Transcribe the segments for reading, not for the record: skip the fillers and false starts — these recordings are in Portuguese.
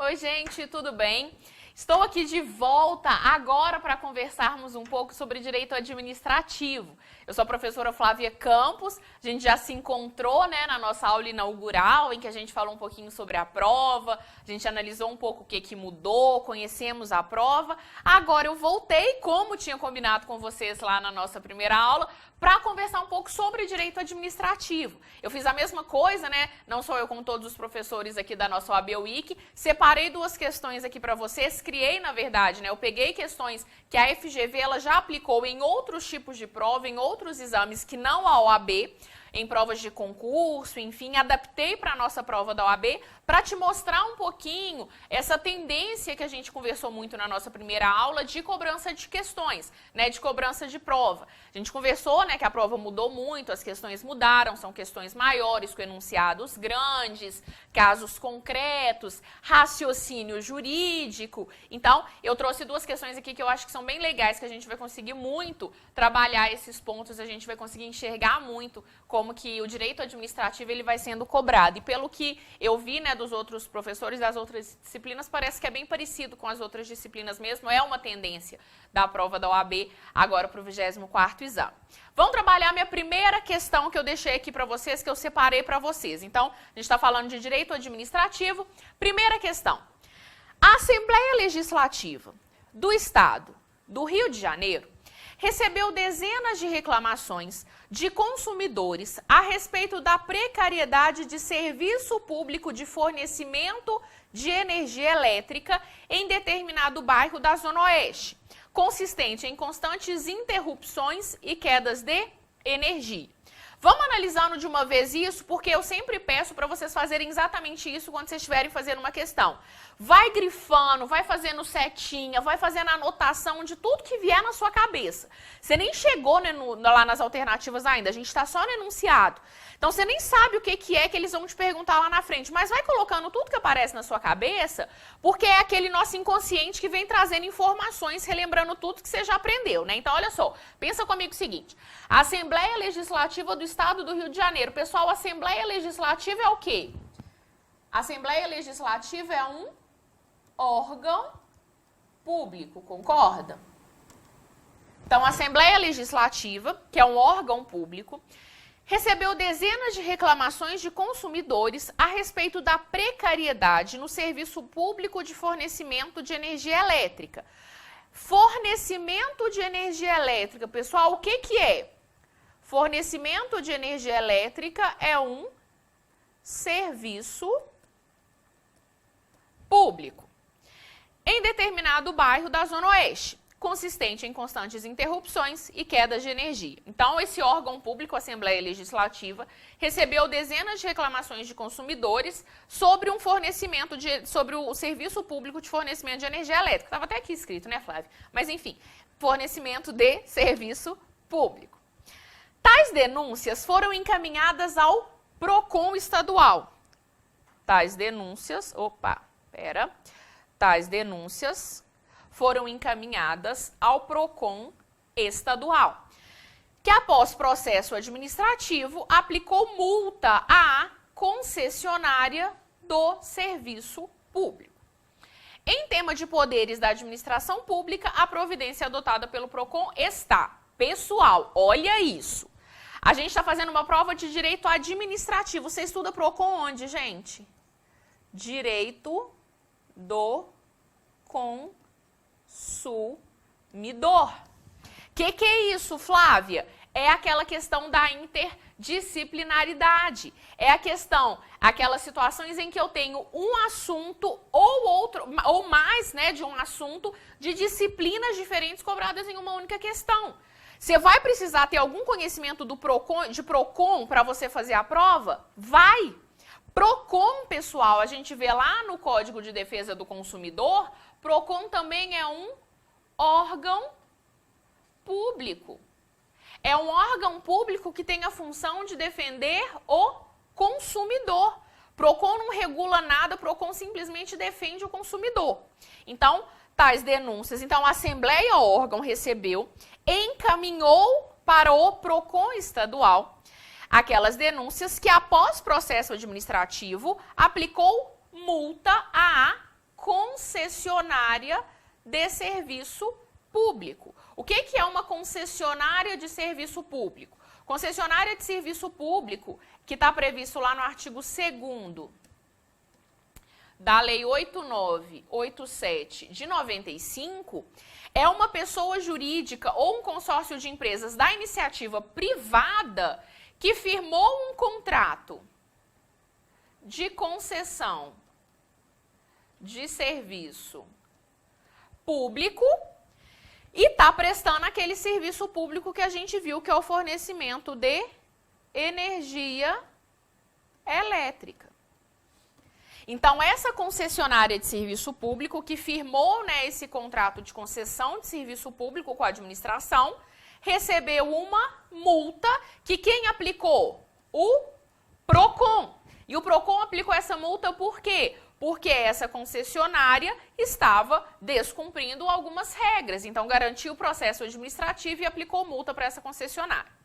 Oi, gente, tudo bem? Estou aqui de volta agora para conversarmos um pouco sobre direito administrativo. Eu sou a professora Flávia Campos, a gente já se encontrou, na nossa aula inaugural, em que a gente falou um pouquinho sobre a prova, a gente analisou um pouco o que mudou, conhecemos a prova. Agora eu voltei, como tinha combinado com vocês lá na nossa primeira aula, para conversar um pouco sobre direito administrativo. Eu fiz a mesma coisa, não sou eu como todos os professores aqui da nossa OAB Week, separei duas questões aqui para vocês, criei na verdade, eu peguei questões que a FGV ela já aplicou em outros tipos de prova, em outros exames que não a OAB, em provas de concurso, enfim, adaptei para a nossa prova da OAB para te mostrar um pouquinho essa tendência que a gente conversou muito na nossa primeira aula de cobrança de questões, de cobrança de prova. A gente conversou, que a prova mudou muito, as questões mudaram, são questões maiores, com enunciados grandes, casos concretos, raciocínio jurídico. Então, eu trouxe duas questões aqui que eu acho que são bem legais, que a gente vai conseguir muito trabalhar esses pontos, a gente vai conseguir enxergar muito como que o direito administrativo ele vai sendo cobrado. E pelo que eu vi, dos outros professores das outras disciplinas, parece que é bem parecido com as outras disciplinas mesmo, é uma tendência da prova da OAB agora para o 24º exame. Vamos trabalhar a minha primeira questão que eu deixei aqui para vocês, que eu separei para vocês. Então, a gente está falando de direito administrativo. Primeira questão. A Assembleia Legislativa do Estado do Rio de Janeiro recebeu dezenas de reclamações de consumidores a respeito da precariedade de serviço público de fornecimento de energia elétrica em determinado bairro da Zona Oeste, consistente em constantes interrupções e quedas de energia. Vamos analisando de uma vez isso, porque eu sempre peço para vocês fazerem exatamente isso quando vocês estiverem fazendo uma questão. Vai grifando, vai fazendo setinha, vai fazendo anotação de tudo que vier na sua cabeça. Você nem chegou lá nas alternativas ainda, a gente está só no enunciado. Então você nem sabe o que é que eles vão te perguntar lá na frente, mas vai colocando tudo que aparece na sua cabeça, porque é aquele nosso inconsciente que vem trazendo informações, relembrando tudo que você já aprendeu, Então olha só, pensa comigo o seguinte, a Assembleia Legislativa do Estado do Rio de Janeiro, pessoal, a Assembleia Legislativa é o quê? A Assembleia Legislativa é um órgão público, concorda? Então, a Assembleia Legislativa, que é um órgão público, recebeu dezenas de reclamações de consumidores a respeito da precariedade no serviço público de fornecimento de energia elétrica. Fornecimento de energia elétrica, pessoal, o que é? Fornecimento de energia elétrica é um serviço público em determinado bairro da Zona Oeste, consistente em constantes interrupções e quedas de energia. Então, esse órgão público, a Assembleia Legislativa, recebeu dezenas de reclamações de consumidores sobre sobre o serviço público de fornecimento de energia elétrica. Estava até aqui escrito, Flávia? Mas, enfim, fornecimento de serviço público. Tais denúncias foram encaminhadas ao PROCON estadual. Tais denúncias foram encaminhadas ao PROCON estadual, que após processo administrativo aplicou multa à concessionária do serviço público. Em tema de poderes da administração pública, a providência adotada pelo PROCON está. Pessoal, olha isso. A gente está fazendo uma prova de direito administrativo. Você estuda PROCON onde, gente? Direito do consumidor. Que é isso, Flávia? É aquela questão da interdisciplinaridade. É aquelas situações em que eu tenho um assunto ou mais, de um assunto de disciplinas diferentes cobradas em uma única questão. Você vai precisar ter algum conhecimento de PROCON para você fazer a prova? Vai! PROCON, pessoal, a gente vê lá no Código de Defesa do Consumidor, PROCON também é um órgão público. É um órgão público que tem a função de defender o consumidor. PROCON não regula nada, PROCON simplesmente defende o consumidor. Então, tais denúncias. Então, a Assembleia, órgão, recebeu, encaminhou para o PROCON estadual aquelas denúncias que, após processo administrativo, aplicou multa à concessionária de serviço público. O que é uma concessionária de serviço público? Concessionária de serviço público, que está previsto lá no artigo 2º da Lei 8987 de 95, é uma pessoa jurídica ou um consórcio de empresas da iniciativa privada que firmou um contrato de concessão de serviço público e está prestando aquele serviço público que a gente viu, que é o fornecimento de energia elétrica. Então, essa concessionária de serviço público que firmou, né, esse contrato de concessão de serviço público com a administração, recebeu uma multa que quem aplicou? O PROCON. E o PROCON aplicou essa multa por quê? Porque essa concessionária estava descumprindo algumas regras. Então, garantiu o processo administrativo e aplicou multa para essa concessionária.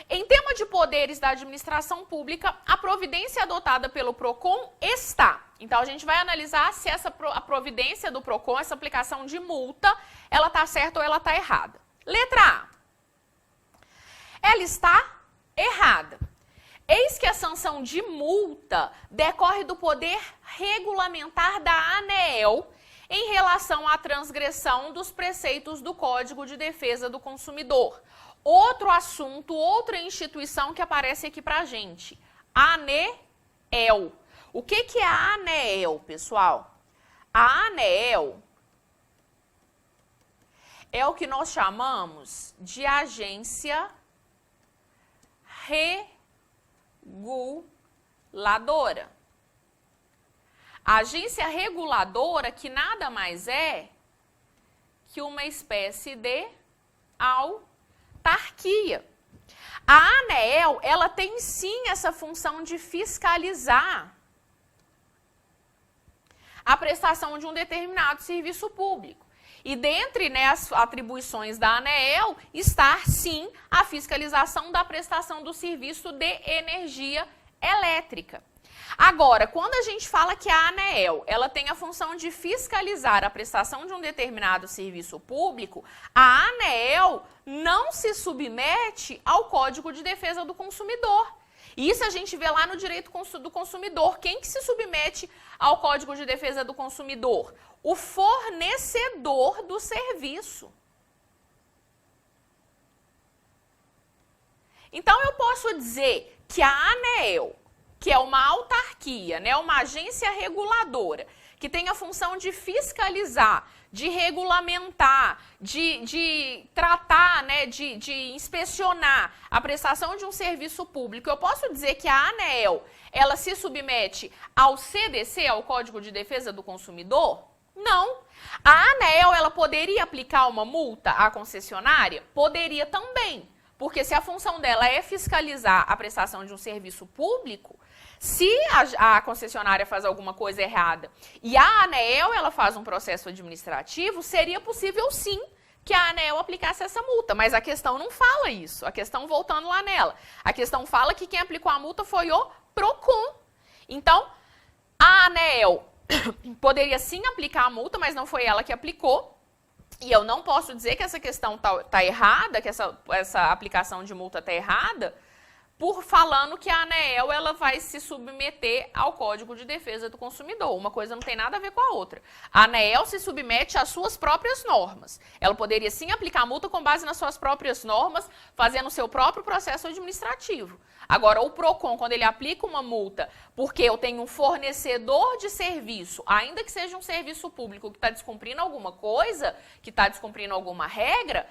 Em tema de poderes da administração pública, a providência adotada pelo PROCON está. Então, a gente vai analisar se a providência do PROCON, essa aplicação de multa, ela está certa ou ela está errada. Letra A. Ela está errada. Eis que a sanção de multa decorre do poder regulamentar da ANEEL em relação à transgressão dos preceitos do Código de Defesa do Consumidor. Outro assunto, outra instituição que aparece aqui pra gente, ANEEL. O que é a ANEEL, pessoal? A ANEEL é o que nós chamamos de agência reguladora. A agência reguladora, que nada mais é que uma espécie de autarquia. A ANEEL, ela tem sim essa função de fiscalizar a prestação de um determinado serviço público. E dentre, né, as atribuições da ANEEL está, sim, a fiscalização da prestação do serviço de energia elétrica. Agora, quando a gente fala que a ANEEL, ela tem a função de fiscalizar a prestação de um determinado serviço público, a ANEEL não se submete ao Código de Defesa do Consumidor. Isso a gente vê lá no direito do consumidor. Quem que se submete ao Código de Defesa do Consumidor? O fornecedor do serviço. Então, eu posso dizer que a ANEEL, que é uma autarquia, né, uma agência reguladora, que tem a função de fiscalizar, de regulamentar, de tratar, né, de inspecionar a prestação de um serviço público. Eu posso dizer que a ANEEL, ela se submete ao CDC, ao Código de Defesa do Consumidor? Não. A ANEEL, ela poderia aplicar uma multa à concessionária? Poderia também. Porque se a função dela é fiscalizar a prestação de um serviço público, se a concessionária faz alguma coisa errada e a ANEEL ela faz um processo administrativo, seria possível sim que a ANEEL aplicasse essa multa. Mas a questão não fala isso. A questão, voltando lá nela, a questão fala que quem aplicou a multa foi o PROCON. Então, a ANEEL poderia sim aplicar a multa, mas não foi ela que aplicou. E eu não posso dizer que essa questão tá errada, que essa aplicação de multa está errada, por falando que a ANEEL ela vai se submeter ao Código de Defesa do Consumidor. Uma coisa não tem nada a ver com a outra. A ANEEL se submete às suas próprias normas. Ela poderia sim aplicar a multa com base nas suas próprias normas, fazendo o seu próprio processo administrativo. Agora, o PROCON, quando ele aplica uma multa porque eu tenho um fornecedor de serviço, ainda que seja um serviço público que está descumprindo alguma coisa, que está descumprindo alguma regra,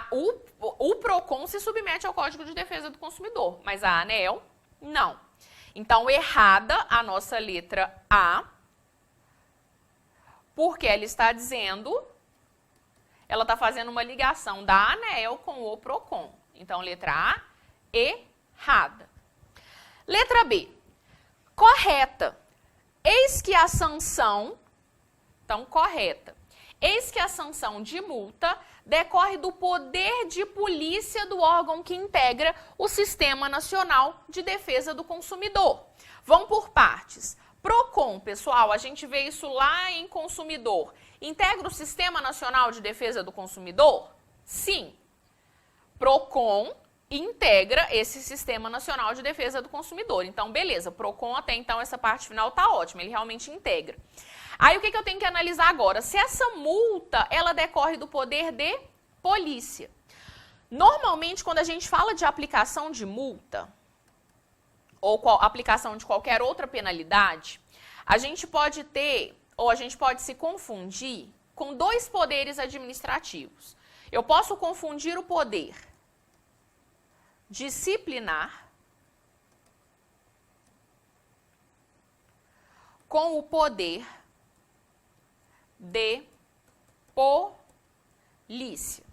o PROCON se submete ao Código de Defesa do Consumidor, mas a ANEEL não. Então, errada a nossa letra A, porque ela está dizendo, ela está fazendo uma ligação da ANEEL com o PROCON. Então, letra A, errada. Letra B, correta. Eis que a sanção, então, correta. Eis que a sanção de multa decorre do poder de polícia do órgão que integra o Sistema Nacional de Defesa do Consumidor. Vamos por partes. PROCON, pessoal, a gente vê isso lá em consumidor. Integra o Sistema Nacional de Defesa do Consumidor? Sim. PROCON integra esse Sistema Nacional de Defesa do Consumidor. Então, beleza, PROCON até então essa parte final tá ótima, ele realmente integra. Aí o que eu tenho que analisar agora? Se essa multa, ela decorre do poder de polícia. Normalmente, quando a gente fala de aplicação de multa, ou aplicação de qualquer outra penalidade, a gente pode ter, ou a gente pode se confundir com dois poderes administrativos. Eu posso confundir o poder disciplinar com o poder de polícia.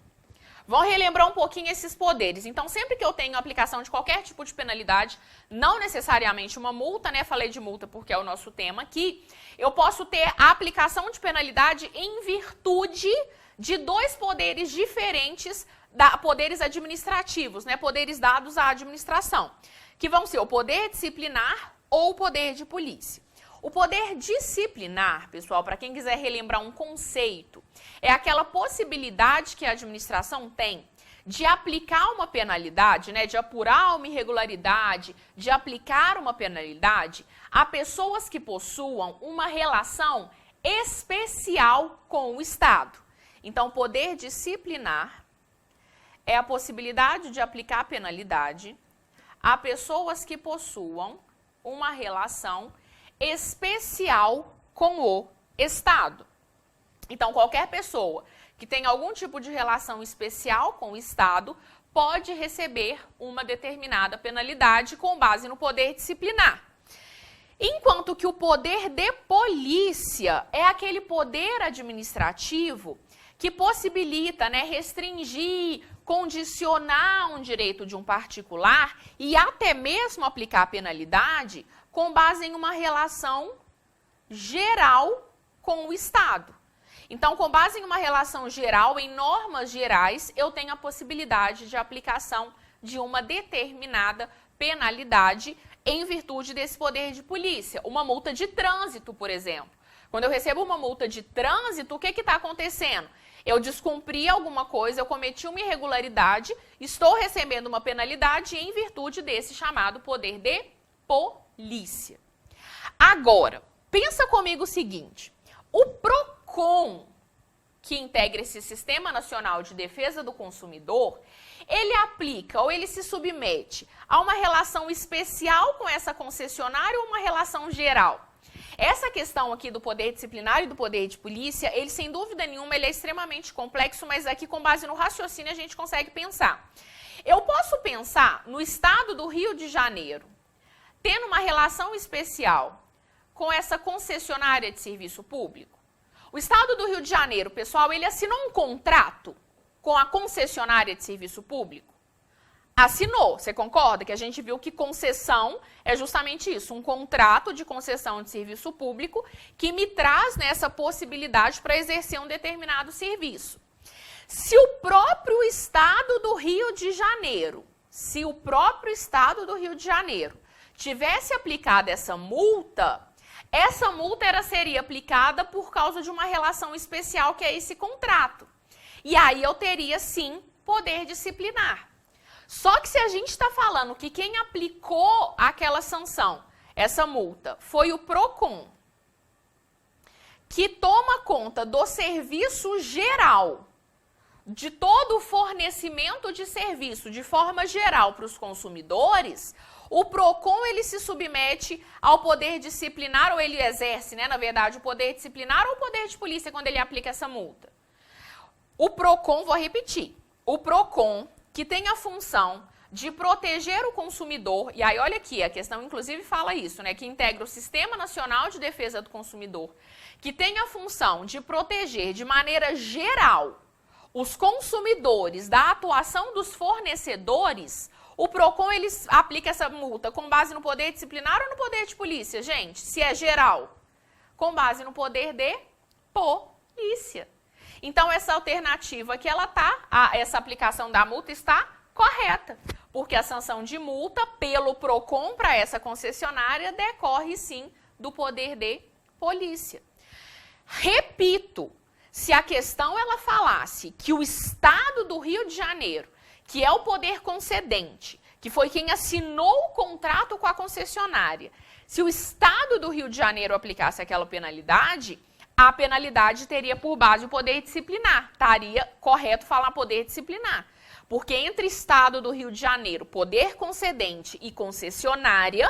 Vamos relembrar um pouquinho esses poderes. Então, sempre que eu tenho aplicação de qualquer tipo de penalidade, não necessariamente uma multa, né? Falei de multa porque é o nosso tema aqui. Eu posso ter a aplicação de penalidade em virtude de dois poderes diferentes, poderes administrativos, né? Poderes dados à administração, que vão ser o poder disciplinar ou o poder de polícia. O poder disciplinar, pessoal, para quem quiser relembrar um conceito, é aquela possibilidade que a administração tem de aplicar uma penalidade, né, de apurar uma irregularidade, de aplicar uma penalidade a pessoas que possuam uma relação especial com o Estado. Então, poder disciplinar é a possibilidade de aplicar a penalidade a pessoas que possuam uma relação especial com o Estado. Então, qualquer pessoa que tem algum tipo de relação especial com o Estado pode receber uma determinada penalidade com base no poder disciplinar. Enquanto que o poder de polícia é aquele poder administrativo que possibilita, né, restringir, condicionar um direito de um particular e até mesmo aplicar a penalidade com base em uma relação geral com o Estado. Então, com base em uma relação geral, em normas gerais, eu tenho a possibilidade de aplicação de uma determinada penalidade em virtude desse poder de polícia. Uma multa de trânsito, por exemplo. Quando eu recebo uma multa de trânsito, o que está acontecendo? Eu descumpri alguma coisa, eu cometi uma irregularidade, estou recebendo uma penalidade em virtude desse chamado poder de polícia. Agora, pensa comigo o seguinte, o PROCON, que integra esse Sistema Nacional de Defesa do Consumidor, ele aplica ou ele se submete a uma relação especial com essa concessionária ou uma relação geral? Essa questão aqui do poder disciplinar e do poder de polícia, ele sem dúvida nenhuma ele é extremamente complexo, mas aqui com base no raciocínio a gente consegue pensar. Eu posso pensar no estado do Rio de Janeiro, tendo uma relação especial com essa concessionária de serviço público? O Estado do Rio de Janeiro, pessoal, ele assinou um contrato com a concessionária de serviço público? Assinou, você concorda? Que a gente viu que concessão é justamente isso, um contrato de concessão de serviço público que me traz nessa possibilidade para exercer um determinado serviço. Se o próprio Estado do Rio de Janeiro, tivesse aplicado essa multa seria aplicada por causa de uma relação especial que é esse contrato. E aí eu teria, sim, poder disciplinar. Só que se a gente está falando que quem aplicou aquela sanção, essa multa, foi o PROCON, que toma conta do serviço geral, de todo o fornecimento de serviço de forma geral para os consumidores, o PROCON ele se submete ao poder disciplinar, ou ele exerce, né, na verdade, o poder disciplinar ou o poder de polícia quando ele aplica essa multa. O PROCON, vou repetir, o PROCON que tem a função de proteger o consumidor, e aí olha aqui, a questão inclusive fala isso, né, que integra o Sistema Nacional de Defesa do Consumidor, que tem a função de proteger de maneira geral os consumidores da atuação dos fornecedores. O PROCON ele aplica essa multa com base no poder disciplinar ou no poder de polícia, gente? Se é geral, com base no poder de polícia. Então, essa alternativa que ela essa aplicação da multa está correta, porque a sanção de multa pelo PROCON para essa concessionária decorre sim do poder de polícia. Repito, se a questão ela falasse que o Estado do Rio de Janeiro, que é o poder concedente, que foi quem assinou o contrato com a concessionária, se o Estado do Rio de Janeiro aplicasse aquela penalidade, a penalidade teria por base o poder disciplinar. Estaria correto falar poder disciplinar. Porque entre Estado do Rio de Janeiro, poder concedente e concessionária,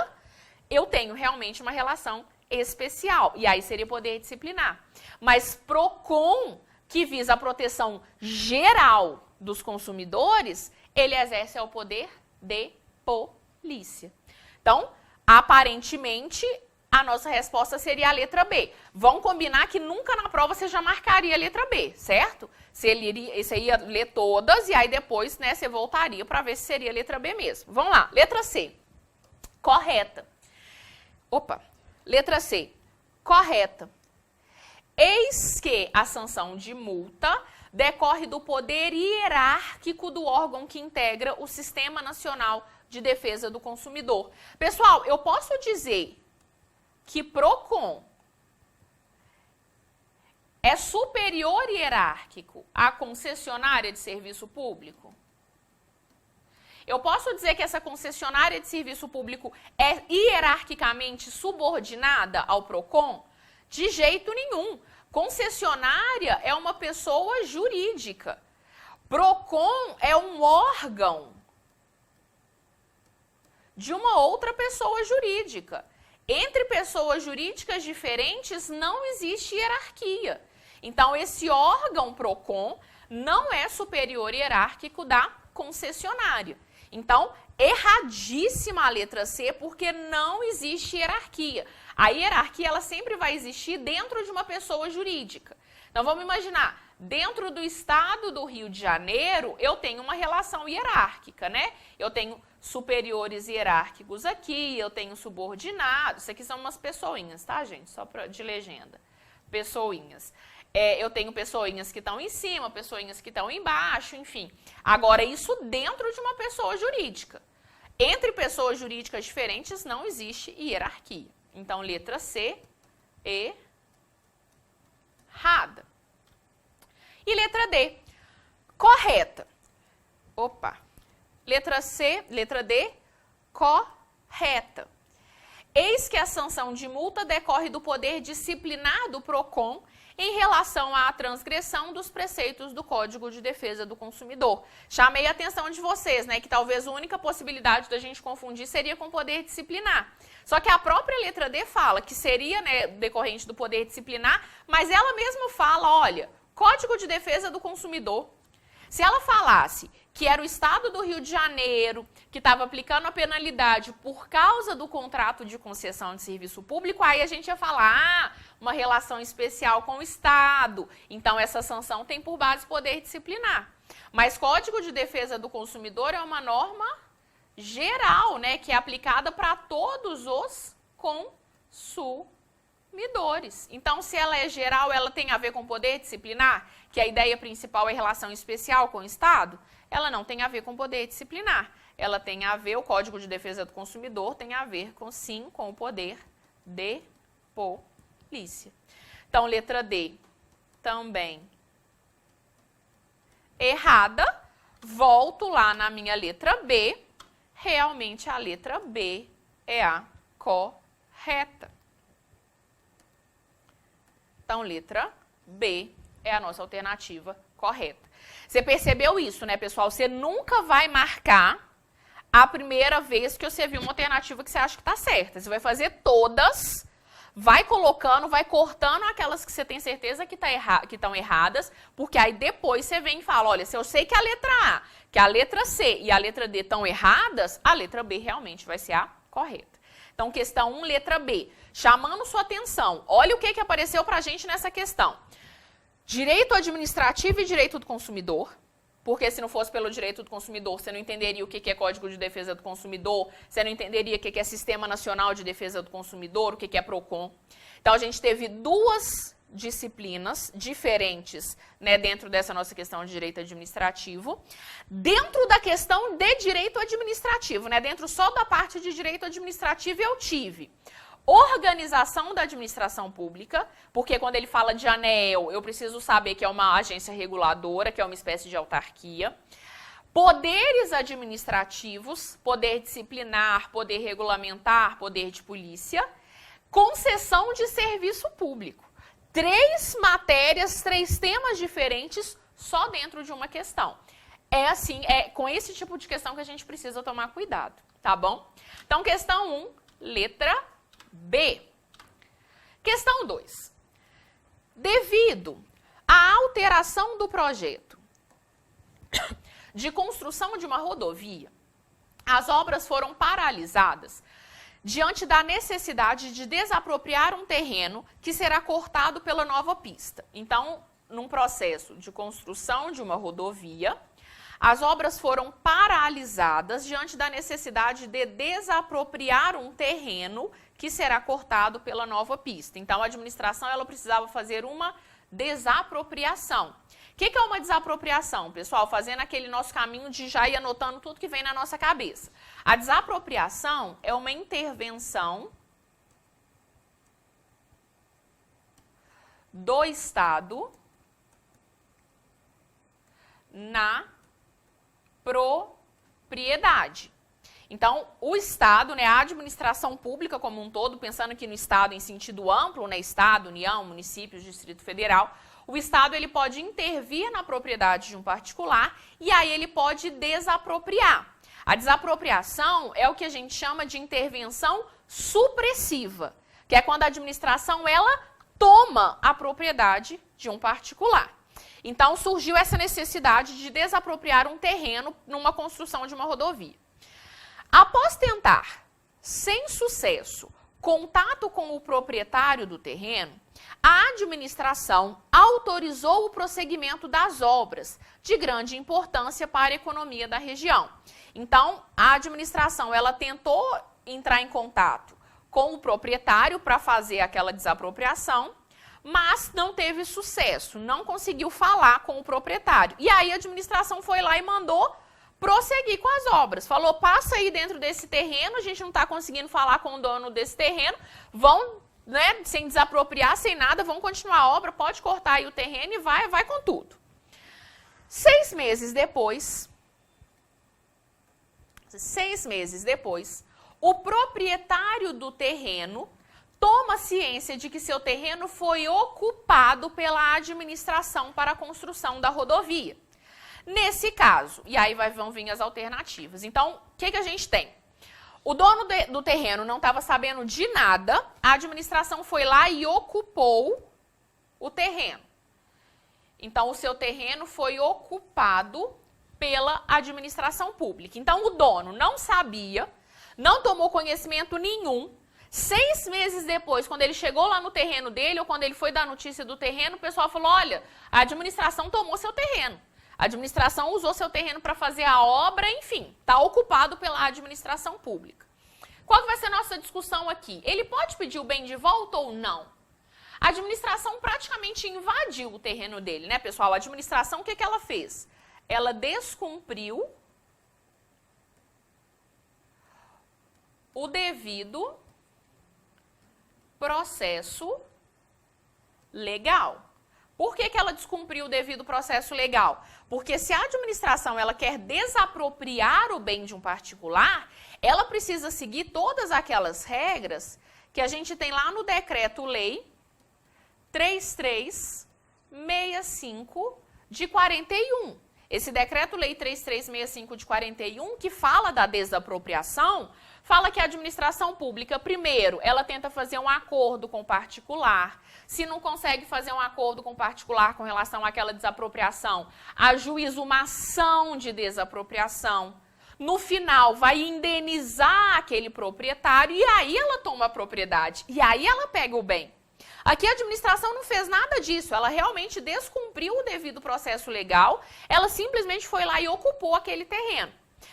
eu tenho realmente uma relação especial. E aí seria poder disciplinar. Mas PROCON, que visa a proteção geral dos consumidores, ele exerce o poder de polícia. Então, aparentemente, a nossa resposta seria a letra B. Vamos combinar que nunca na prova você já marcaria a letra B, certo? Você ia ler todas e aí depois, né, você voltaria para ver se seria a letra B mesmo. Vamos lá, letra C. Correta. Opa, letra C. Correta. Eis que a sanção de multa decorre do poder hierárquico do órgão que integra o Sistema Nacional de Defesa do Consumidor. Pessoal, eu posso dizer que PROCON é superior hierárquico à concessionária de serviço público? Eu posso dizer que essa concessionária de serviço público é hierarquicamente subordinada ao PROCON? De jeito nenhum. Concessionária é uma pessoa jurídica. PROCON é um órgão de uma outra pessoa jurídica. Entre pessoas jurídicas diferentes não existe hierarquia. Então, esse órgão PROCON não é superior hierárquico da concessionária. Então, erradíssima a letra C, porque não existe hierarquia. A hierarquia ela sempre vai existir dentro de uma pessoa jurídica. Então, vamos imaginar, dentro do Estado do Rio de Janeiro, eu tenho uma relação hierárquica, né? Eu tenho superiores hierárquicos aqui, eu tenho subordinados, isso aqui são umas pessoinhas, tá, gente? Só de legenda. Pessoinhas. Eu tenho pessoinhas que estão em cima, pessoinhas que estão embaixo, enfim. Agora, isso dentro de uma pessoa jurídica. Entre pessoas jurídicas diferentes não existe hierarquia. Então, letra C, errada. E letra D, correta. Opa. Letra C, letra D, correta. Eis que a sanção de multa decorre do poder disciplinar do PROCON em relação à transgressão dos preceitos do Código de Defesa do Consumidor. Chamei a atenção de vocês, né, que talvez a única possibilidade da gente confundir seria com o poder disciplinar. Só que a própria letra D fala que seria, né, decorrente do poder disciplinar, mas ela mesma fala, olha, Código de Defesa do Consumidor. Se ela falasse que era o Estado do Rio de Janeiro que estava aplicando a penalidade por causa do contrato de concessão de serviço público, aí a gente ia falar, uma relação especial com o Estado. Então, essa sanção tem por base poder disciplinar. Mas Código de Defesa do Consumidor é uma norma geral, né, que é aplicada para todos os consumidores. Então, se ela é geral, ela tem a ver com poder disciplinar, que a ideia principal é relação especial com o Estado, ela não tem a ver com poder disciplinar. Ela tem a ver, o Código de Defesa do Consumidor tem a ver com, sim, com o poder de polícia. Então, letra D também errada. Volto lá na minha letra B. Realmente, a letra B é a correta. Então, letra B é a nossa alternativa correta. Você percebeu isso, né, pessoal? Você nunca vai marcar a primeira vez que você viu uma alternativa que você acha que está certa. Você vai fazer todas, vai colocando, vai cortando aquelas que você tem certeza que estão erradas, porque aí depois você vem e fala, olha, se eu sei que a letra A, que a letra C e a letra D estão erradas, a letra B realmente vai ser a correta. Então, questão 1, letra B. Chamando sua atenção, olha o que apareceu para a gente nessa questão. Direito administrativo e direito do consumidor, porque se não fosse pelo direito do consumidor, você não entenderia o que é Código de Defesa do Consumidor, você não entenderia o que é Sistema Nacional de Defesa do Consumidor, o que é PROCON. Então, a gente teve duas disciplinas diferentes, né, dentro dessa nossa questão de direito administrativo. Dentro da questão de direito administrativo, né, dentro só da parte de direito administrativo, eu tive Organização da administração pública, porque quando ele fala de ANEEL, eu preciso saber que é uma agência reguladora, que é uma espécie de autarquia. Poderes administrativos, poder disciplinar, poder regulamentar, poder de polícia. Concessão de serviço público. 3 matérias, 3 temas diferentes só dentro de uma questão. É assim, é com esse tipo de questão que a gente precisa tomar cuidado, tá bom? Então, questão 1, letra B. Questão 2. Devido à alteração do projeto de construção de uma rodovia, as obras foram paralisadas diante da necessidade de desapropriar um terreno que será cortado pela nova pista. Então, num processo de construção de uma rodovia, as obras foram paralisadas diante da necessidade de desapropriar um terreno que será cortado pela nova pista. Então, a administração ela precisava fazer uma desapropriação. O que é uma desapropriação, pessoal? Fazendo aquele nosso caminho de já ir anotando tudo que vem na nossa cabeça. A desapropriação é uma intervenção do Estado na propriedade. Então, o Estado, né, a administração pública como um todo, pensando aqui no Estado em sentido amplo, né, Estado, União, municípios, Distrito Federal, o Estado ele pode intervir na propriedade de um particular e aí ele pode desapropriar. A desapropriação é o que a gente chama de intervenção supressiva, que é quando a administração ela toma a propriedade de um particular. Então, surgiu essa necessidade de desapropriar um terreno numa construção de uma rodovia. Após tentar, sem sucesso, contato com o proprietário do terreno, a administração autorizou o prosseguimento das obras, de grande importância para a economia da região. Então, a administração ela tentou entrar em contato com o proprietário para fazer aquela desapropriação, mas não teve sucesso, não conseguiu falar com o proprietário. E aí a administração foi lá e mandou prosseguir com as obras. Falou, passa aí dentro desse terreno, a gente não está conseguindo falar com o dono desse terreno, vão, né, sem desapropriar, sem nada, vão continuar a obra, pode cortar aí o terreno e vai com tudo. 6 meses depois, o proprietário do terreno toma ciência de que seu terreno foi ocupado pela administração para a construção da rodovia. Nesse caso, e aí vão vir as alternativas. Então, o que a gente tem? O dono do terreno não estava sabendo de nada, a administração foi lá e ocupou o terreno. Então, o seu terreno foi ocupado pela administração pública. Então, o dono não sabia, não tomou conhecimento nenhum. 6 meses depois, quando ele chegou lá no terreno dele, ou quando ele foi dar notícia do terreno, o pessoal falou, olha, a administração tomou seu terreno. A administração usou seu terreno para fazer a obra, enfim, está ocupado pela administração pública. Qual que vai ser a nossa discussão aqui? Ele pode pedir o bem de volta ou não? A administração praticamente invadiu o terreno dele, né, pessoal? A administração, o que ela fez? Ela descumpriu o devido processo legal. Por que ela descumpriu o devido processo legal? Porque se a administração ela quer desapropriar o bem de um particular, ela precisa seguir todas aquelas regras que a gente tem lá no Decreto-Lei 3365 de 41. Esse Decreto-Lei 3365 de 41, que fala da desapropriação, fala que a administração pública, primeiro, ela tenta fazer um acordo com o particular. Se não consegue fazer um acordo com o particular com relação àquela desapropriação, ajuiza uma ação de desapropriação. No final, vai indenizar aquele proprietário e aí ela toma a propriedade. E aí ela pega o bem. Aqui a administração não fez nada disso, ela realmente descumpriu o devido processo legal, ela simplesmente foi lá e ocupou aquele terreno.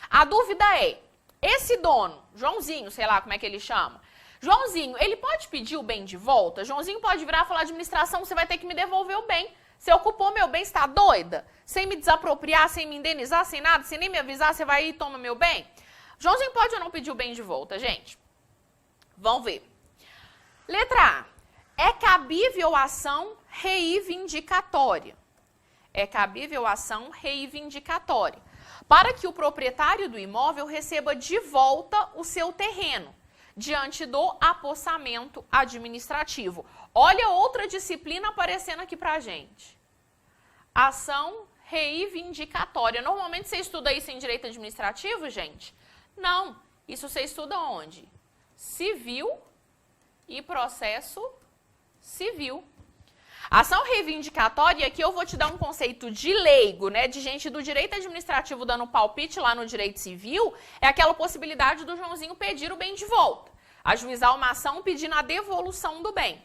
A dúvida é, esse dono, Joãozinho, sei lá como é que ele chama, Joãozinho, ele pode pedir o bem de volta? Joãozinho pode virar e falar, administração, você vai ter que me devolver o bem. Você ocupou meu bem, você está doida? Sem me desapropriar, sem me indenizar, sem nada, sem nem me avisar, você vai e toma meu bem? Joãozinho pode ou não pedir o bem de volta, gente? Vamos ver. Letra A. É cabível ação reivindicatória. É cabível ação reivindicatória. Para que o proprietário do imóvel receba de volta o seu terreno, diante do apossamento administrativo. Olha outra disciplina aparecendo aqui pra gente. Ação reivindicatória. Normalmente você estuda isso em direito administrativo, gente? Não. Isso você estuda onde? Civil e processo civil. Ação reivindicatória, aqui eu vou te dar um conceito de leigo, né, de gente do direito administrativo dando palpite lá no direito civil, é aquela possibilidade do Joãozinho pedir o bem de volta, ajuizar uma ação pedindo a devolução do bem.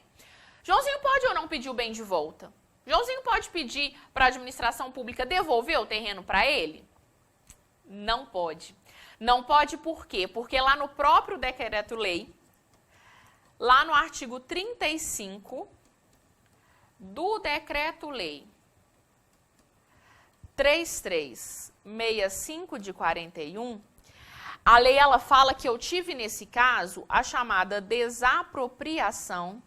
Joãozinho pode ou não pedir o bem de volta? Joãozinho pode pedir para a administração pública devolver o terreno para ele? Não pode. Não pode por quê? Porque lá no próprio decreto-lei, lá no artigo 35 do decreto-lei 3365 de 41, a lei ela fala que eu tive nesse caso a chamada desapropriação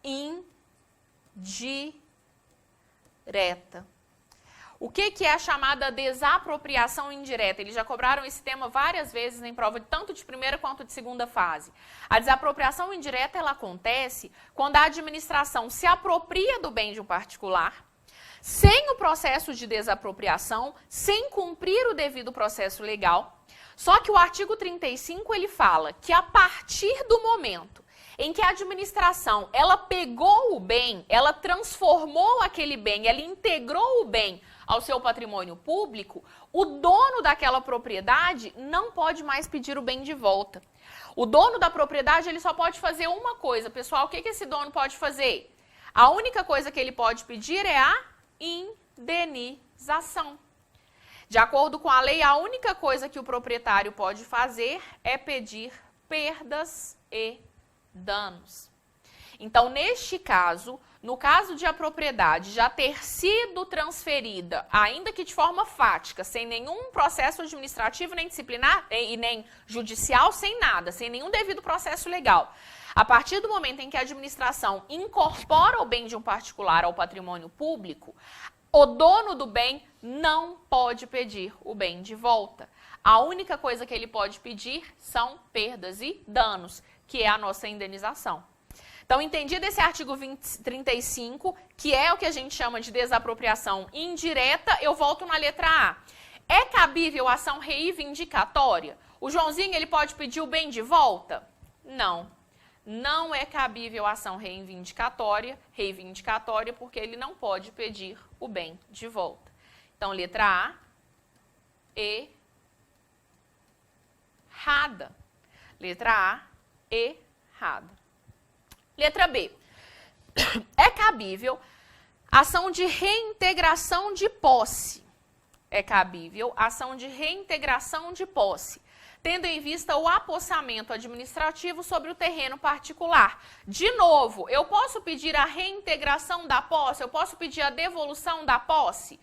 indireta. O que é a chamada desapropriação indireta? Eles já cobraram esse tema várias vezes em prova, tanto de primeira quanto de segunda fase. A desapropriação indireta ela acontece quando a administração se apropria do bem de um particular, sem o processo de desapropriação, sem cumprir o devido processo legal. Só que o artigo 35 ele fala que a partir do momento em que a administração ela pegou o bem, ela transformou aquele bem, ela integrou o bem ao seu patrimônio público, o dono daquela propriedade não pode mais pedir o bem de volta. O dono da propriedade ele só pode fazer uma coisa, pessoal. O que esse dono pode fazer? A única coisa que ele pode pedir é a indenização. De acordo com a lei, a única coisa que o proprietário pode fazer é pedir perdas e danos. Então, neste caso, no caso de a propriedade já ter sido transferida, ainda que de forma fática, sem nenhum processo administrativo, nem disciplinar e nem judicial, sem nada, sem nenhum devido processo legal. A partir do momento em que a administração incorpora o bem de um particular ao patrimônio público, o dono do bem não pode pedir o bem de volta. A única coisa que ele pode pedir são perdas e danos, que é a nossa indenização. Então, entendido esse artigo 35, que é o que a gente chama de desapropriação indireta, eu volto na letra A. É cabível ação reivindicatória? O Joãozinho, ele pode pedir o bem de volta? Não. Não é cabível ação reivindicatória, porque ele não pode pedir o bem de volta. Então, letra A, errada. Letra A, errada. Letra B. É cabível ação de reintegração de posse. É cabível ação de reintegração de posse, tendo em vista o apossamento administrativo sobre o terreno particular. De novo, eu posso pedir a reintegração da posse? Eu posso pedir a devolução da posse?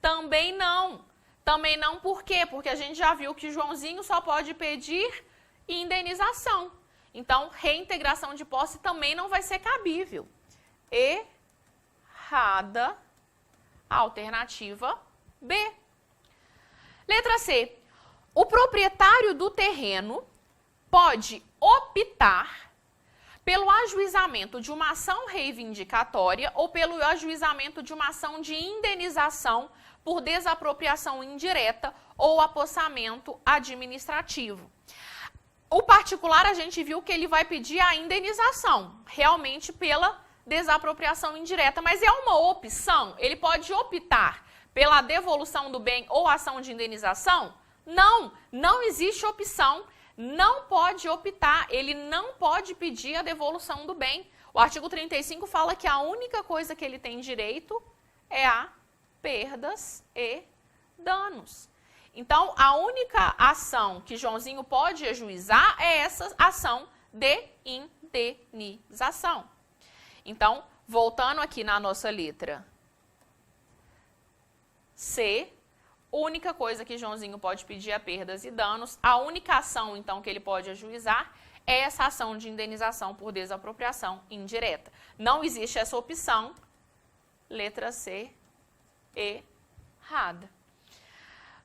Também não. Também não, por quê? Porque a gente já viu que Joãozinho só pode pedir indenização. Então, reintegração de posse também não vai ser cabível. Errada. Alternativa B. Letra C. O proprietário do terreno pode optar pelo ajuizamento de uma ação reivindicatória ou pelo ajuizamento de uma ação de indenização por desapropriação indireta ou apossamento administrativo. O particular, a gente viu que ele vai pedir a indenização, realmente pela desapropriação indireta, mas é uma opção? Ele pode optar pela devolução do bem ou ação de indenização? Não, não existe opção, não pode optar, ele não pode pedir a devolução do bem. O artigo 35 fala que a única coisa que ele tem direito é a perdas e danos. Então, a única ação que Joãozinho pode ajuizar é essa ação de indenização. Então, voltando aqui na nossa letra C, a única coisa que Joãozinho pode pedir é perdas e danos. A única ação, então, que ele pode ajuizar essa ação de indenização por desapropriação indireta. Não existe essa opção, letra C, errada.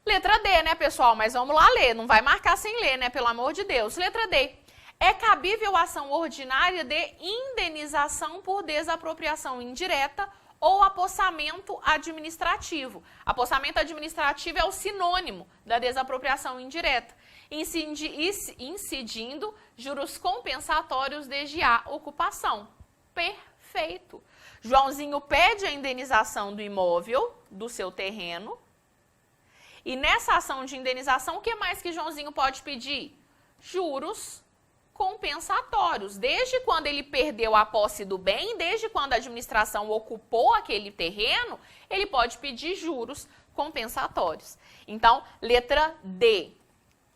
Letra D, né, pessoal? Mas vamos lá ler, não vai marcar sem ler, né, pelo amor de Deus. Letra D. É cabível ação ordinária de indenização por desapropriação indireta ou apossamento administrativo. Apossamento administrativo é o sinônimo da desapropriação indireta, incidindo juros compensatórios desde a ocupação. Perfeito. Joãozinho pede a indenização do imóvel, do seu terreno, e nessa ação de indenização, o que mais que Joãozinho pode pedir? Juros compensatórios. Desde quando ele perdeu a posse do bem, desde quando a administração ocupou aquele terreno, ele pode pedir juros compensatórios. Então, letra D,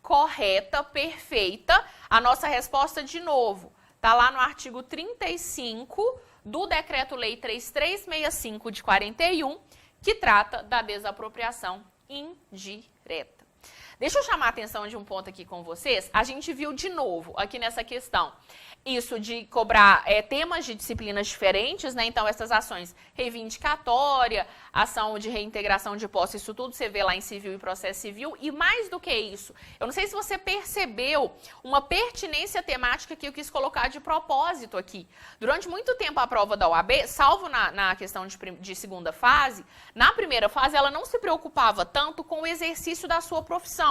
correta, perfeita. A nossa resposta, de novo, está lá no artigo 35 do Decreto-Lei 3365 de 41, que trata da desapropriação indireta. Deixa eu chamar a atenção de um ponto aqui com vocês. A gente viu de novo aqui nessa questão isso de cobrar temas de disciplinas diferentes, né? Então, essas ações reivindicatória, ação de reintegração de posse, isso tudo você vê lá em civil e processo civil. E mais do que isso, eu não sei se você percebeu uma pertinência temática que eu quis colocar de propósito aqui. Durante muito tempo a prova da OAB, salvo na questão de segunda fase, na primeira fase ela não se preocupava tanto com o exercício da sua profissão.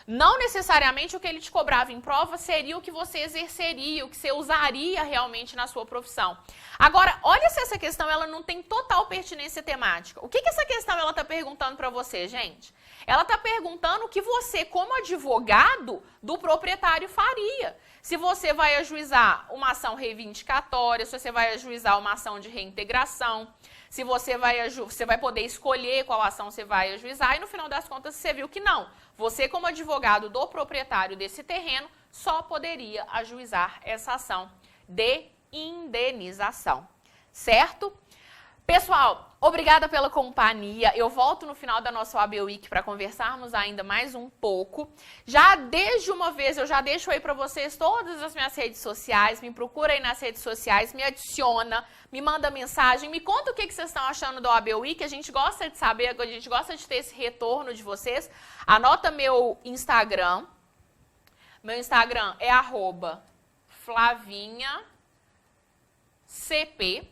Não necessariamente o que ele te cobrava em prova seria o que você exerceria, o que você usaria realmente na sua profissão. Agora, olha se essa questão ela não tem total pertinência temática. O que essa questão ela está perguntando para você, gente? Ela está perguntando o que você, como advogado do proprietário, faria. Se você vai ajuizar uma ação reivindicatória, se você vai ajuizar uma ação de reintegração, se você vai poder escolher qual ação você vai ajuizar, e no final das contas você viu que não. Você, como advogado do proprietário desse terreno, só poderia ajuizar essa ação de indenização, certo? Pessoal, obrigada pela companhia. Eu volto no final da nossa OAB Week para conversarmos ainda mais um pouco. Já desde uma vez, eu já deixo aí para vocês todas as minhas redes sociais. Me procura aí nas redes sociais, me adiciona, me manda mensagem, me conta o que vocês estão achando da OAB Week. A gente gosta de saber, a gente gosta de ter esse retorno de vocês. Anota meu Instagram. Meu Instagram é @FlavinhaCP.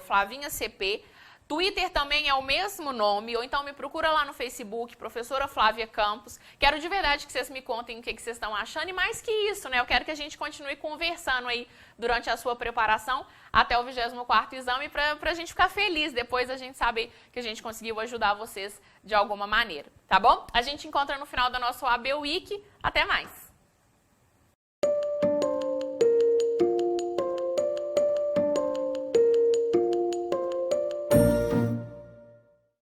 @FlavinhaCP. Twitter também é o mesmo nome, ou então me procura lá no Facebook, Professora Flávia Campos. Quero de verdade que vocês me contem o que vocês estão achando, e mais que isso, né? Eu quero que a gente continue conversando aí durante a sua preparação até o 24º exame, pra gente ficar feliz depois a gente saber que a gente conseguiu ajudar vocês de alguma maneira, tá bom? A gente encontra no final da nossa OAB Week. Até mais!